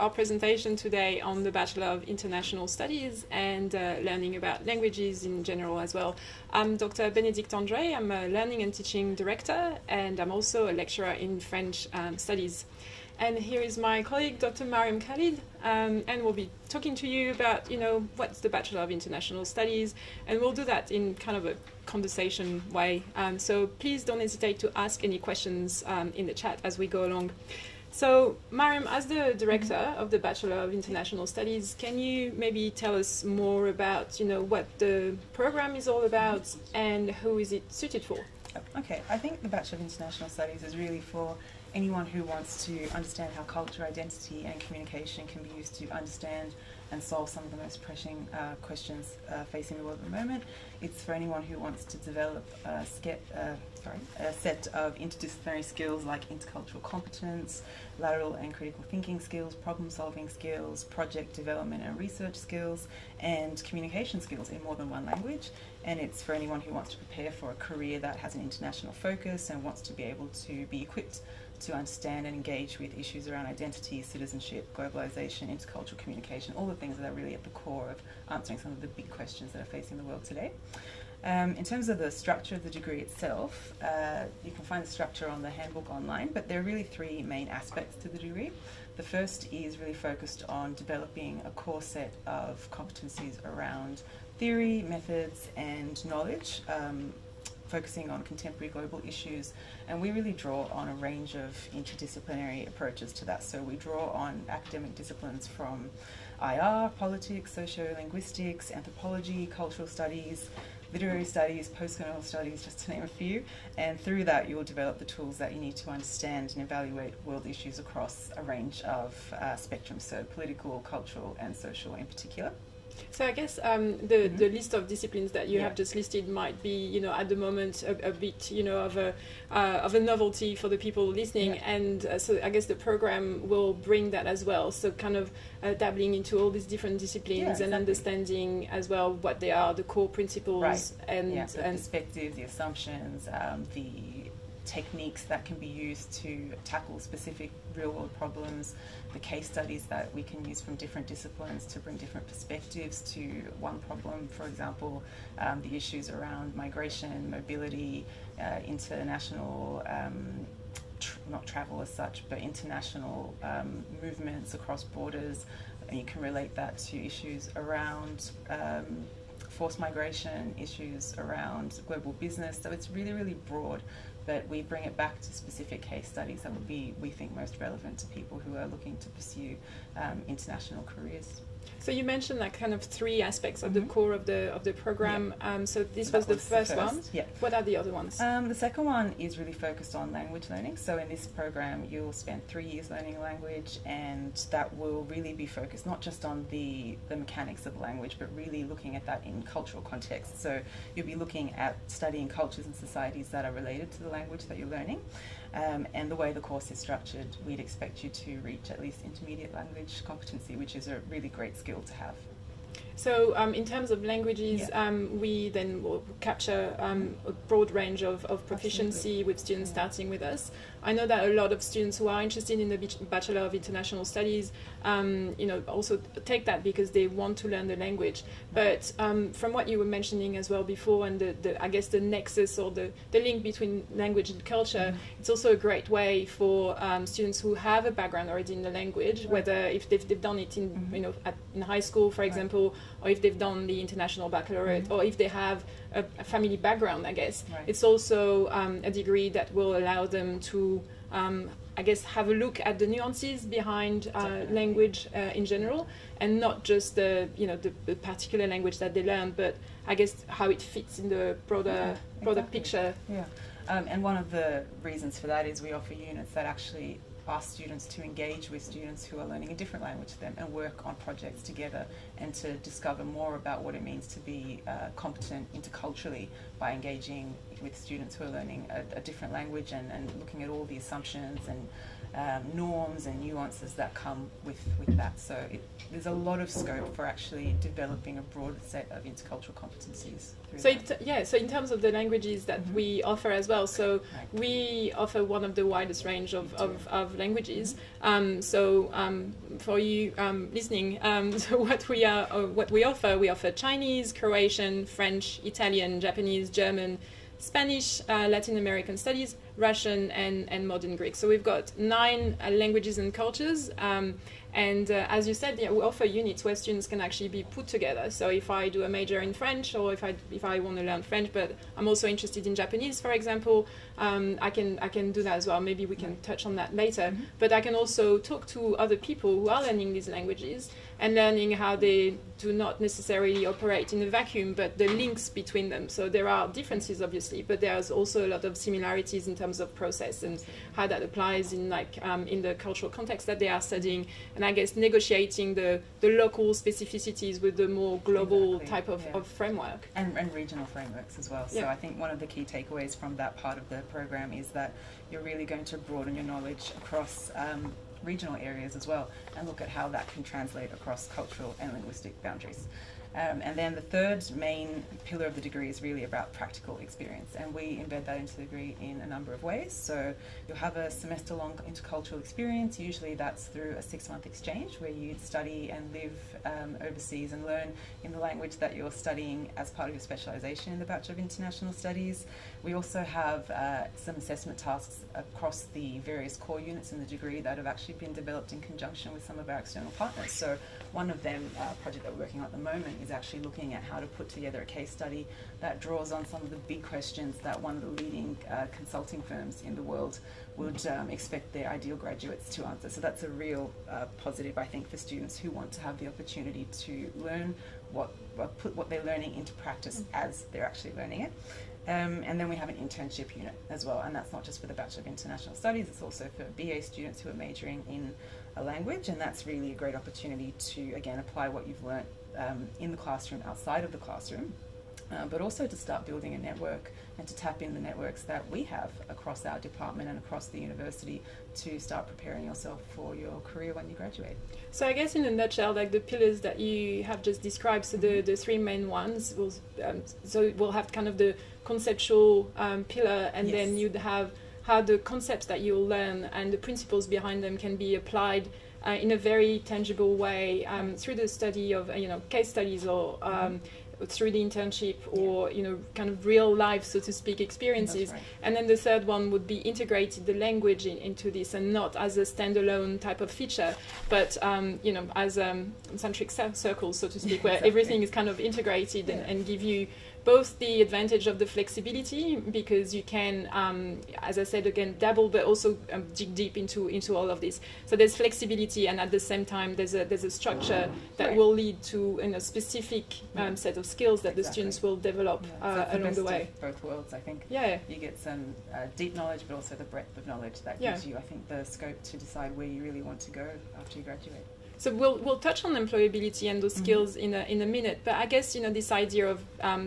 our presentation today on the Bachelor of International Studies and learning about languages in general as well. I'm Dr. Bénédicte André. I'm a Learning and Teaching Director, and I'm also a lecturer in French Studies. And here is my colleague, Dr. Mariam Khalid, and we'll be talking to you about, what's the Bachelor of International Studies, and we'll do that in kind of a conversation way. So please don't hesitate to ask any questions in the chat as we go along. So, Mariam, as the director of the Bachelor of International Studies, can you maybe tell us more about, what the program is all about and who is it suited for? Okay, I think the Bachelor of International Studies is really for anyone who wants to understand how culture, identity and communication can be used to understand and solve some of the most pressing questions facing the world at the moment. It's for anyone who wants to develop a set of interdisciplinary skills like intercultural competence, lateral and critical thinking skills, problem-solving skills, project development and research skills, and communication skills in more than one language. And it's for anyone who wants to prepare for a career that has an international focus and wants to be able to be equipped to understand and engage with issues around identity, citizenship, globalization, intercultural communication, all the things that are really at the core of answering some of the big questions that are facing the world today. In terms of the structure of the degree itself, you can find the structure on the handbook online, but there are really three main aspects to the degree. The first is really focused on developing a core set of competencies around theory, methods, and knowledge, focusing on contemporary global issues, and we really draw on a range of interdisciplinary approaches to that. So we draw on academic disciplines from IR, politics, sociolinguistics, anthropology, cultural studies, literary studies, postcolonial studies, just to name a few, and through that you will develop the tools that you need to understand and evaluate world issues across a range of spectrums, so political, cultural and social in particular. So I guess the list of disciplines that you have just listed might be, at the moment a bit, of a novelty for the people listening, and so I guess the program will bring that as well. So kind of dabbling into all these different disciplines and understanding as well what they are, the core principles, and the perspectives, the assumptions, the techniques that can be used to tackle specific real-world problems, the case studies that we can use from different disciplines to bring different perspectives to one problem. For example, the issues around migration, mobility, international, not travel as such, but international movements across borders. And you can relate that to issues around forced migration, issues around global business. So it's really, really broad, but we bring it back to specific case studies that would be, we think, most relevant to people who are looking to pursue international careers. So you mentioned like kind of three aspects of the core of the program. So this was the first one. Yeah. What are the other ones? The second one is really focused on language learning. So in this program, you'll spend 3 years learning a language, and that will really be focused not just on the mechanics of language, but really looking at that in cultural context. So you'll be looking at studying cultures and societies that are related to the language that you're learning. And the way the course is structured, we'd expect you to reach at least intermediate language competency, which is a really great skill to have. So in terms of languages, we then will capture a broad range of proficiency with students starting with us. I know that a lot of students who are interested in the Bachelor of International Studies, also take that because they want to learn the language. But from what you were mentioning as well before, and I guess the nexus or the link between language and culture, it's also a great way for students who have a background already in the language, whether if they've done it in in high school, for example, or if they've done the International Baccalaureate, or if they have a family background, I guess. It's also a degree that will allow them to, have a look at the nuances behind language in general, and not just the particular language that they learn, but I guess how it fits in the broader picture. Yeah, and one of the reasons for that is we offer units that actually ask students to engage with students who are learning a different language to them and work on projects together, and to discover more about what it means to be competent interculturally by engaging with students who are learning a different language, and looking at all the assumptions and norms and nuances that come with that. So there's a lot of scope for actually developing a broader set of intercultural competencies. So in terms of the languages that we offer as well, so we offer one of the widest range of languages. For you listening, so what we offer Chinese, Croatian, French, Italian, Japanese, German, Spanish, Latin American studies, Russian, and modern Greek. So we've got 9 languages and cultures. As you said, we offer units where students can actually be put together. So if I do a major in French, or if I want to learn French, but I'm also interested in Japanese, for example, I can do that as well. Maybe we can touch on that later. But I can also talk to other people who are learning these languages and learning how they do not necessarily operate in a vacuum, but the links between them. So there are differences, obviously, but there's also a lot of similarities in terms of process and how that applies in in the cultural context that they are studying. And I guess negotiating the local specificities with the more global type of framework. And regional frameworks as well. So I think one of the key takeaways from that part of the program is that you're really going to broaden your knowledge across regional areas as well, and look at how that can translate across cultural and linguistic boundaries. And then the third main pillar of the degree is really about practical experience, and we embed that into the degree in a number of ways. So you'll have a semester-long intercultural experience. Usually that's through a 6-month exchange where you study and live overseas and learn in the language that you're studying as part of your specialisation in the Bachelor of International Studies. We also have some assessment tasks across the various core units in the degree that have actually been developed in conjunction with some of our external partners. So one of them, a project that we're working on at the moment, is actually looking at how to put together a case study that draws on some of the big questions that one of the leading consulting firms in the world would expect their ideal graduates to answer. So that's a real positive, I think, for students who want to have the opportunity to learn put what they're learning into practice as they're actually learning it. And then we have an internship unit as well, and that's not just for the Bachelor of International Studies, it's also for BA students who are majoring in a language, and that's really a great opportunity to, again, apply what you've learnt in the classroom, outside of the classroom, but also to start building a network and to tap in the networks that we have across our department and across the university to start preparing yourself for your career when you graduate. So I guess in a nutshell, like the pillars that you have just described, so the 3 main ones, we'll have kind of the conceptual pillar, and then you'd have how the concepts that you'll learn and the principles behind them can be applied in a very tangible way through the study of case studies or through the internship or kind of real life, so to speak, experiences. Right. And then the third one would be integrated the language into this, and not as a standalone type of feature, but as concentric circles, so to speak, where everything is kind of integrated and give you both the advantage of the flexibility, because you can, as I said again, dabble, but also dig deep into all of this. So there's flexibility, and at the same time, there's a structure that will lead to a specific set of skills that the students will develop along the way. Of both worlds, I think. Yeah. You get some deep knowledge, but also the breadth of knowledge that gives you, I think, the scope to decide where you really want to go after you graduate. So we'll touch on employability and those skills in a minute, but I guess this idea of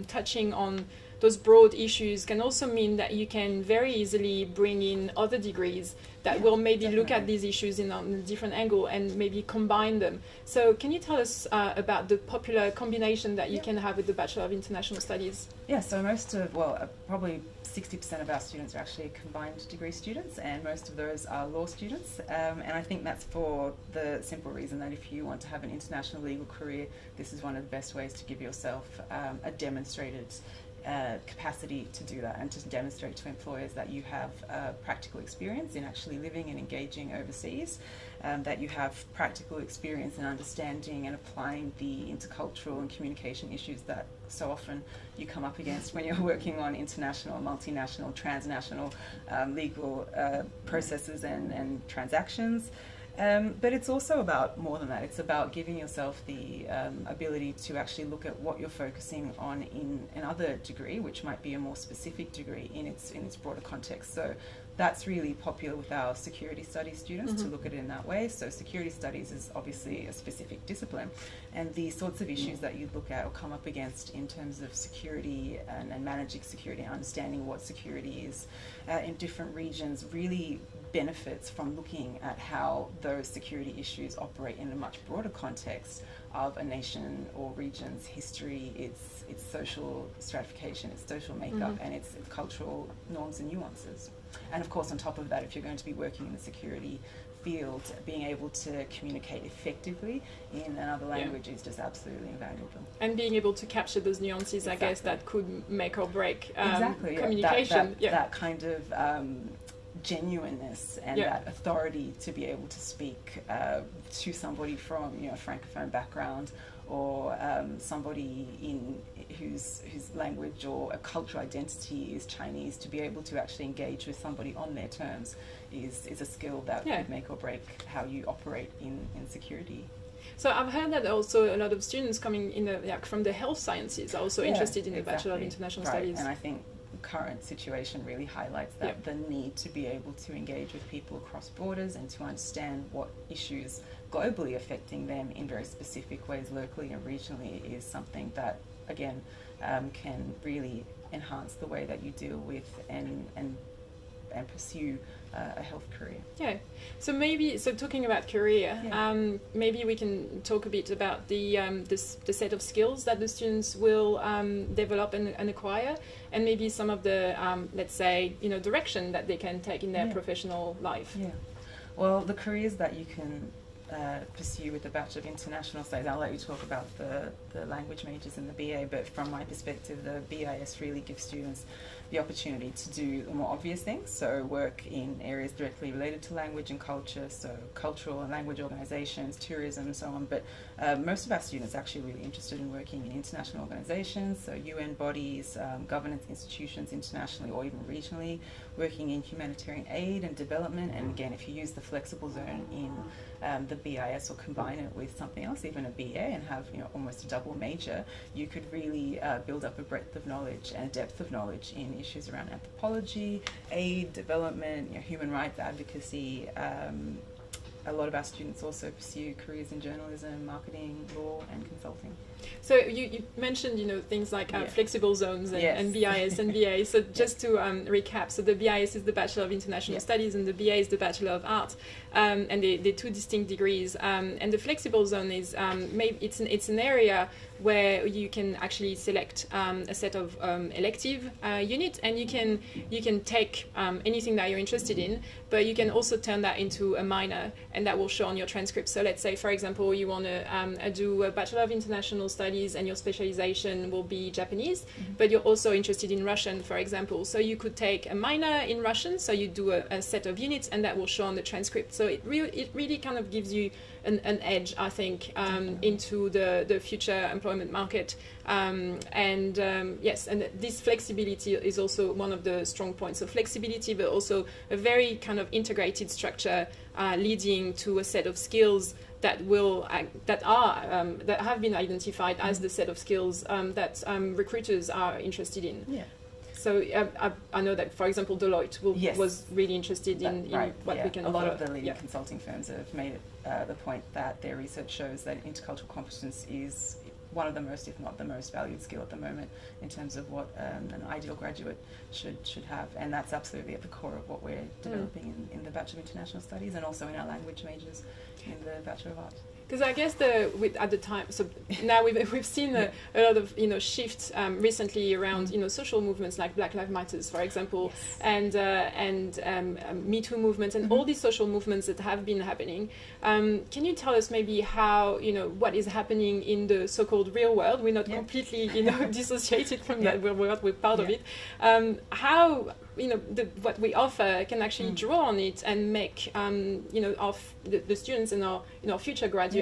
touching on those broad issues can also mean that you can very easily bring in other degrees that will maybe look at these issues in a different angle and maybe combine them. So can you tell us about the popular combination that you can have with the Bachelor of International Studies? Yeah, so probably 60% of our students are actually combined degree students, and most of those are law students. And I think that's for the simple reason that if you want to have an international legal career, this is one of the best ways to give yourself a demonstrated capacity to do that, and to demonstrate to employers that you have practical experience in actually living and engaging overseas, that you have practical experience in understanding and applying the intercultural and communication issues that so often you come up against when you're working on international, multinational, transnational legal processes and transactions. But it's also about more than that. It's about giving yourself the ability to actually look at what you're focusing on in another degree, which might be a more specific degree in its broader context. So that's really popular with our security studies students to look at it in that way. So security studies is obviously a specific discipline, and the sorts of issues that you look at or come up against in terms of security and managing security, understanding what security is in different regions, really benefits from looking at how those security issues operate in a much broader context of a nation or region's history, its social stratification, its social makeup, and its cultural norms and nuances. And of course, on top of that, if you're going to be working in the security field, being able to communicate effectively in another language is just absolutely invaluable. And being able to capture those nuances, I guess, that could make or break communication. That kind of genuineness and that authority to be able to speak to somebody from a Francophone background, or somebody whose language or a cultural identity is Chinese, to be able to actually engage with somebody on their terms is a skill that could make or break how you operate in security. So I've heard that also a lot of students coming in from the health sciences are also interested in the Bachelor of International Studies. And I think the current situation really highlights that the need to be able to engage with people across borders and to understand what issues globally affecting them in very specific ways locally and regionally is something that, again, can really enhance the way that you deal with and pursue a health career. Yeah. So talking about career, maybe we can talk a bit about the set of skills that the students will develop and acquire, and maybe some of the let's say direction that they can take in their professional life. Yeah. Well, the careers that you can pursue with the Bachelor of International Studies, I'll let you talk about the language majors in the BA, but from my perspective, the BIS really gives students the opportunity to do the more obvious things, so work in areas directly related to language and culture, so cultural and language organisations, tourism and so on, but most of our students are actually really interested in working in international organisations, so UN bodies, governance institutions internationally or even regionally, working in humanitarian aid and development, and again, if you use the flexible zone in the BIS or combine it with something else, even a BA, and have almost a double major, you could really build up a breadth of knowledge and a depth of knowledge in issues around anthropology, aid, development, human rights advocacy. A lot of our students also pursue careers in journalism, marketing, law, and consulting. So you mentioned things like flexible zones and BIS and BA. So just to recap, so the BIS is the Bachelor of International Studies and the BA is the Bachelor of Arts, and they're two distinct degrees. And the flexible zone is it's an area where you can actually select a set of elective units, and you can take anything that you're interested in, but you can also turn that into a minor, and that will show on your transcript. So let's say, for example, you want to do a Bachelor of International Studies and your specialization will be Japanese, but you're also interested in Russian, for example. So you could take a minor in Russian, so you do a set of units, and that will show on the transcript. So it really kind of gives you an edge, I think, into the future employment market. And this flexibility is also one of the strong points. So flexibility, but also a very kind of integrated structure leading to a set of skills that have been identified as the set of skills that recruiters are interested in. Yeah. So I know that, for example, Deloitte was really interested in what we can offer. A lot of the leading consulting firms have made it the point that their research shows that intercultural competence is one of the most, if not the most valued skill at the moment in terms of what an ideal graduate should have. And that's absolutely at the core of what we're developing in the Bachelor of International Studies and also in our language majors in the Bachelor of Arts. Because I guess at the time, so now we've seen a lot of shifts recently around social movements like Black Lives Matter, for example, and Me Too movements and all these social movements that have been happening. Can you tell us maybe how what is happening in the so-called real world? We're not completely dissociated from that world. We're part of it. How what we offer can actually draw on it and make of the students and our future graduates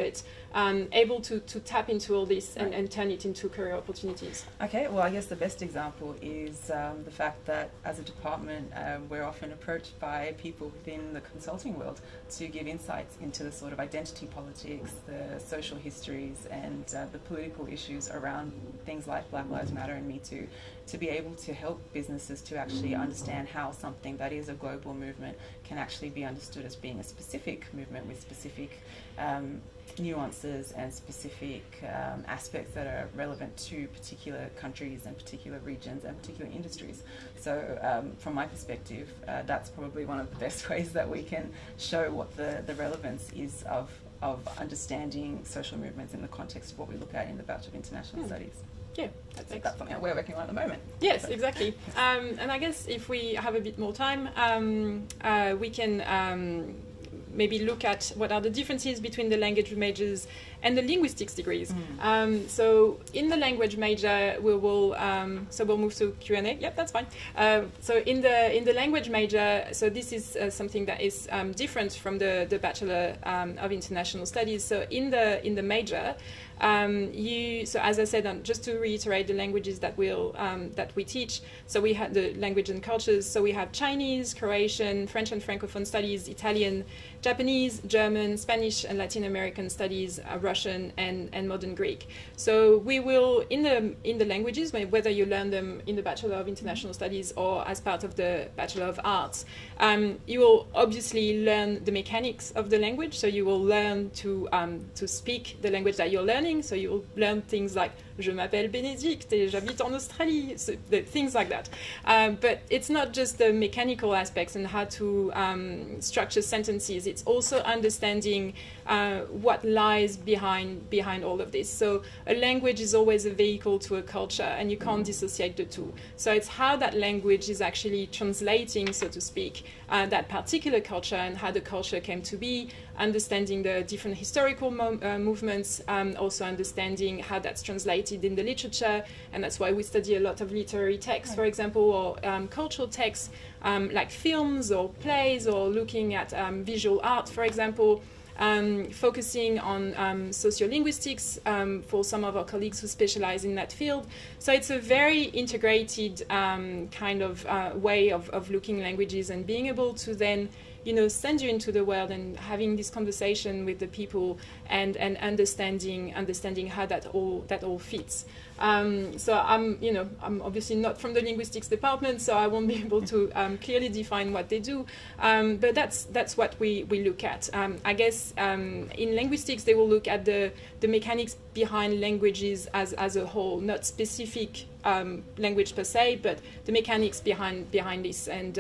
able to tap into all this and turn it into career opportunities. Okay, well, I guess the best example is the fact that as a department we're often approached by people within the consulting world to give insights into the sort of identity politics, the social histories and the political issues around things like Black Lives Matter and Me Too, to be able to help businesses to actually understand how something that is a global movement can actually be understood as being a specific movement with specific nuances and specific aspects that are relevant to particular countries and particular regions and particular industries. So from my perspective, that's probably one of the best ways that we can show what the relevance is of understanding social movements in the context of what we look at in the Bachelor of International Studies. Yeah, that's something that we're working on at the moment. Yes, exactly. And I guess if we have a bit more time, we can maybe look at what are the differences between the language majors and the linguistics degrees. So in the language major, we will so we'll move to Q&A. Yep, that's fine. So in the language major, so this is something that is different from the Bachelor of International Studies. So in the major, so as I said, just to reiterate the languages that we teach. So we have the language and cultures. So we have Chinese, Croatian, French and Francophone studies, Italian, Japanese, German, Spanish and Latin American studies, Russian and modern Greek. So we will in the languages, whether you learn them in the Bachelor of International Studies or as part of the Bachelor of Arts, you will obviously learn the mechanics of the language. So you will learn to speak the language that you're learning. So you will learn things like "Je m'appelle Bénédicte et j'habite en Australie," so things like that. But it's not just the mechanical aspects and how to structure sentences. It's also understanding what lies behind all of this. So a language is always a vehicle to a culture, and you can't dissociate the two. So it's how that language is actually translating, so to speak, that particular culture and how the culture came to be, understanding the different historical movements, also understanding how that's translated in the literature, and that's why we study a lot of literary texts, for example, or cultural texts like films or plays, or looking at visual art, for example. Focusing on sociolinguistics for some of our colleagues who specialize in that field. So it's a very integrated kind of way of looking languages and being able to then send you into the world and having this conversation with the people and understanding how that all fits. So I'm obviously not from the linguistics department, so I won't be able to clearly define what they do. But that's what we look at. I guess in linguistics they will look at the mechanics behind languages as a whole, not specific language per se, but the mechanics behind this and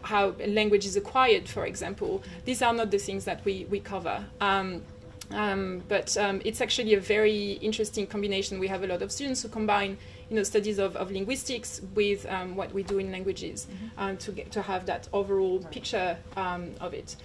how language is acquired, for example. These are not the things that we cover. But it's actually a very interesting combination. We have a lot of students who combine, studies of linguistics with what we do in languages to have that overall picture of it.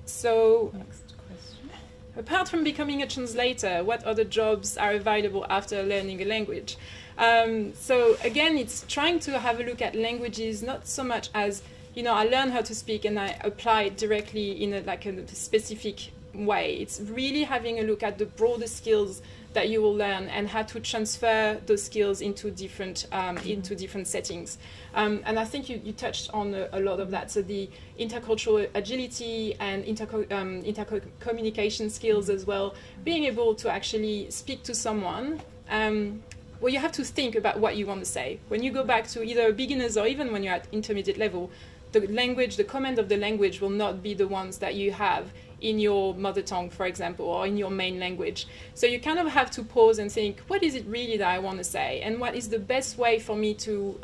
So, next question. Apart from becoming a translator, what other jobs are available after learning a language? So again, it's trying to have a look at languages, not so much as, I learn how to speak and I apply it directly in a specific way. It's really having a look at the broader skills that you will learn and how to transfer those skills into different settings. And I think you touched on a lot of that. So the intercultural agility and intercommunication skills as well, being able to actually speak to someone. Well, you have to think about what you want to say. When you go back to either beginners or even when you're at intermediate level, the command of the language will not be the ones that you have in your mother tongue, for example, or in your main language. So you kind of have to pause and think, what is it really that I want to say? And what is the best way for me to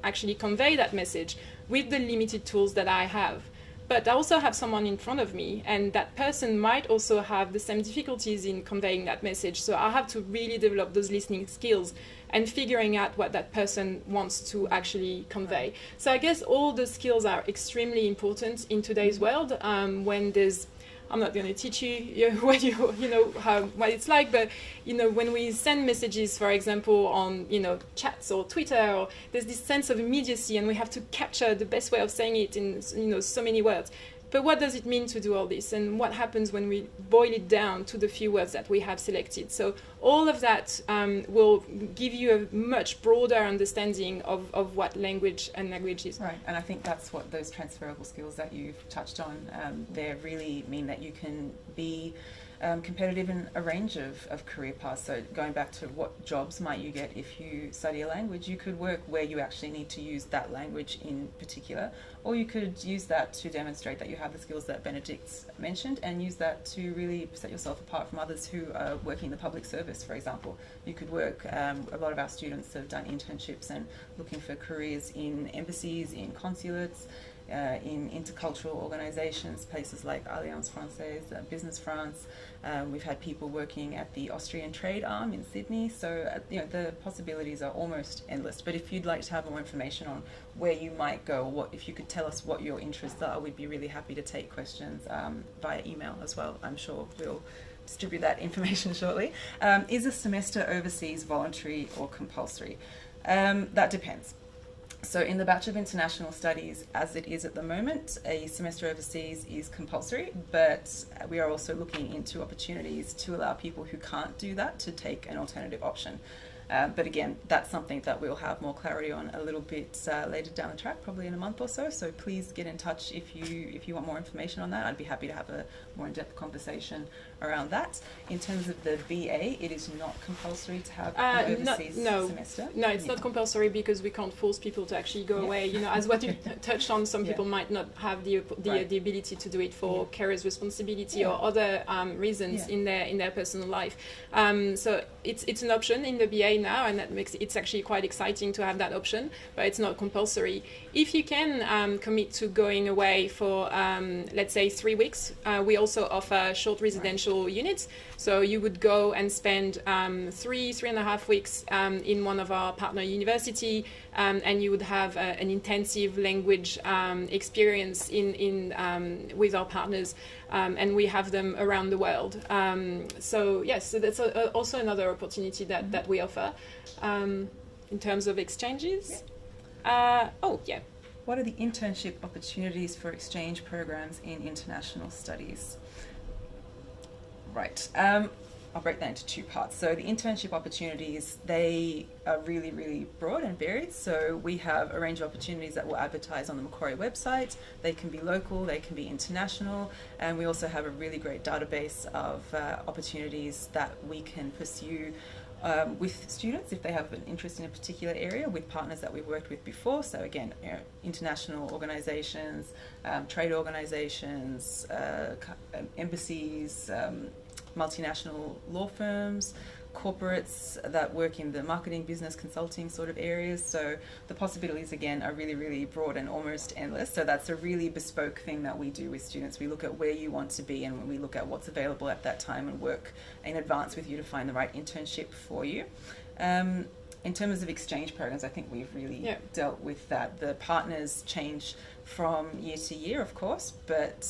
actually convey that message with the limited tools that I have? But I also have someone in front of me, and that person might also have the same difficulties in conveying that message. So I have to really develop those listening skills and figuring out what that person wants to actually convey. So I guess all the skills are extremely important in today's world. When there's, I'm not going to teach you what it's like, but when we send messages, for example, on chats or Twitter, or there's this sense of immediacy, and we have to capture the best way of saying it in so many words. But what does it mean to do all this, and what happens when we boil it down to the few words that we have selected? So all of that will give you a much broader understanding of what language and language is. Right, and I think that's what those transferable skills that you've touched on, they really mean that you can be competitive in a range of career paths. So going back to what jobs might you get if you study a language, you could work where you actually need to use that language in particular, or you could use that to demonstrate that you have the skills that Benedict's mentioned, and use that to really set yourself apart from others who are working in the public service, for example. You could work, a lot of our students have done internships and looking for careers in embassies, in consulates, in intercultural organisations, places like Alliance Française, Business France. We've had people working at the Austrian trade arm in Sydney, so the possibilities are almost endless. But if you'd like to have more information on where you might go, or if you could tell us what your interests are, we'd be really happy to take questions via email as well. I'm sure we'll distribute that information shortly. Is a semester overseas voluntary or compulsory? That depends. So in the Bachelor of International Studies, as it is at the moment, a semester overseas is compulsory, but we are also looking into opportunities to allow people who can't do that to take an alternative option. But again, that's something that we'll have more clarity on a little bit later down the track, probably in a month or so. So please get in touch if you want more information on that. I'd be happy to have a more in-depth conversation around that. In terms of the BA, it is not compulsory to have an overseas semester. No, it's not compulsory because we can't force people to actually go away. As what you touched on, some people might not have the ability to do it for careers responsibility or other reasons in their personal life. So it's an option in the BA now, and that makes it's actually quite exciting to have that option, but it's not compulsory. If you can commit to going away for let's say 3 weeks, we also offer short residential units, so you would go and spend 3.5 weeks in one of our partner university, and you would have an intensive language experience in with our partners, and we have them around the world. So yes, so that's also another opportunity that we offer in terms of exchanges. What are the internship opportunities for exchange programs in international studies? Right. I'll break that into two parts. So the internship opportunities, they are really, really broad and varied. So we have a range of opportunities that we'll advertise on the Macquarie website. They can be local, they can be international, and we also have a really great database of opportunities that we can pursue with students if they have an interest in a particular area, with partners that we've worked with before. So again, international organisations, trade organisations, embassies, multinational law firms, corporates that work in the marketing, business, consulting sort of areas. So the possibilities, again, are really, really broad and almost endless. So that's a really bespoke thing that we do with students. We look at where you want to be, and we look at what's available at that time and work in advance with you to find the right internship for you. In terms of exchange programs, I think we've really dealt with that. The partners change from year to year, of course, but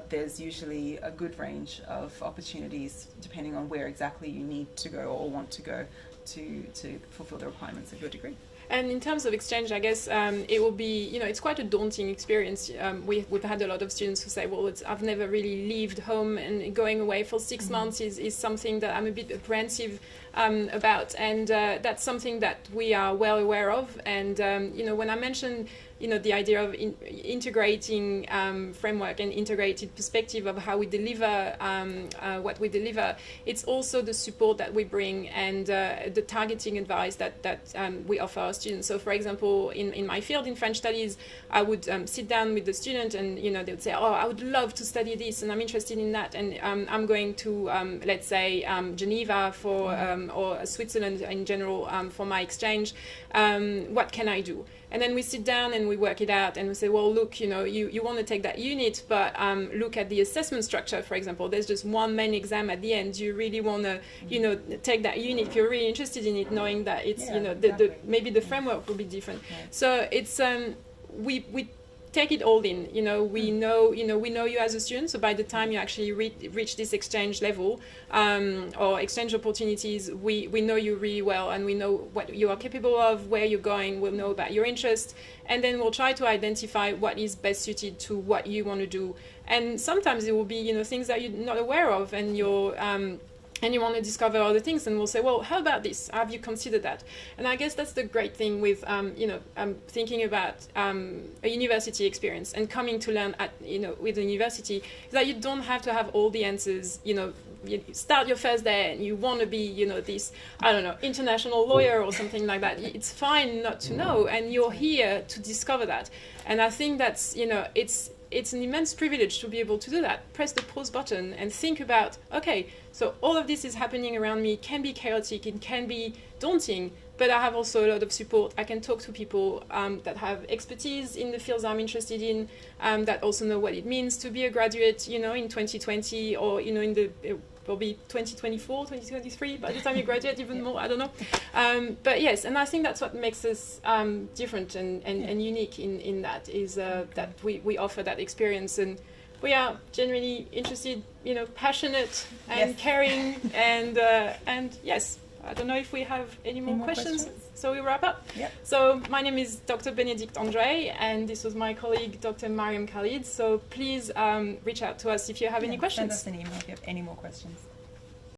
there's usually a good range of opportunities depending on where exactly you need to go or want to go to fulfill the requirements of your degree. And in terms of exchange, I guess it will be, it's quite a daunting experience. We've had a lot of students who say, well, I've never really lived home, and going away for 6 months is something that I'm a bit apprehensive about. And that's something that we are well aware of. And, when I mentioned, the idea of integrating framework and integrated perspective of how we deliver what we deliver, it's also the support that we bring and the targeting advice that we offer our students. So, for example, in my field, in French studies, I would sit down with the student and, they would say, oh, I would love to study this and I'm interested in that. And I'm going to, let's say, Geneva for or Switzerland in general for my exchange. What can I do? And then we sit down and we work it out and we say, well, look, you want to take that unit, but look at the assessment structure, for example. There's just one main exam at the end. You really want to, take that unit if you're really interested in it, knowing that it's, maybe the framework will be different. Right. So it's, we take it all in. We know you as a student. So by the time you actually reach this exchange level or exchange opportunities, we know you really well, and we know what you are capable of, where you're going. We'll know about your interests, and then we'll try to identify what is best suited to what you want to do. And sometimes it will be things that you're not aware of, and you're and you want to discover other things, and we'll say, well, how about this? Have you considered that? And I guess that's the great thing with, thinking about a university experience and coming to learn at, with a university, is that you don't have to have all the answers, you start your first day and you want to be, you know, this, I don't know, international lawyer or something like that. It's fine not to know, and you're here to discover that. And I think that's, you know, it's an immense privilege to be able to do that. Press the pause button and think about, okay, so all of this is happening around me. It can be chaotic, it can be daunting, but I have also a lot of support. I can talk to people that have expertise in the fields I'm interested in, that also know what it means to be a graduate, you know, in 2020, or, you know, in the probably 2024, 2023, by the time you graduate, even more, I don't know. But yes, and I think that's what makes us different and unique in that, is that we offer that experience, and we are genuinely interested, you know, passionate and caring, and yes, I don't know if we have any more questions, so we wrap up. Yep. So my name is Dr. Benedict Andre, and this was my colleague, Dr. Mariam Khalid. So please reach out to us if you have any questions. Send us an email if you have any more questions.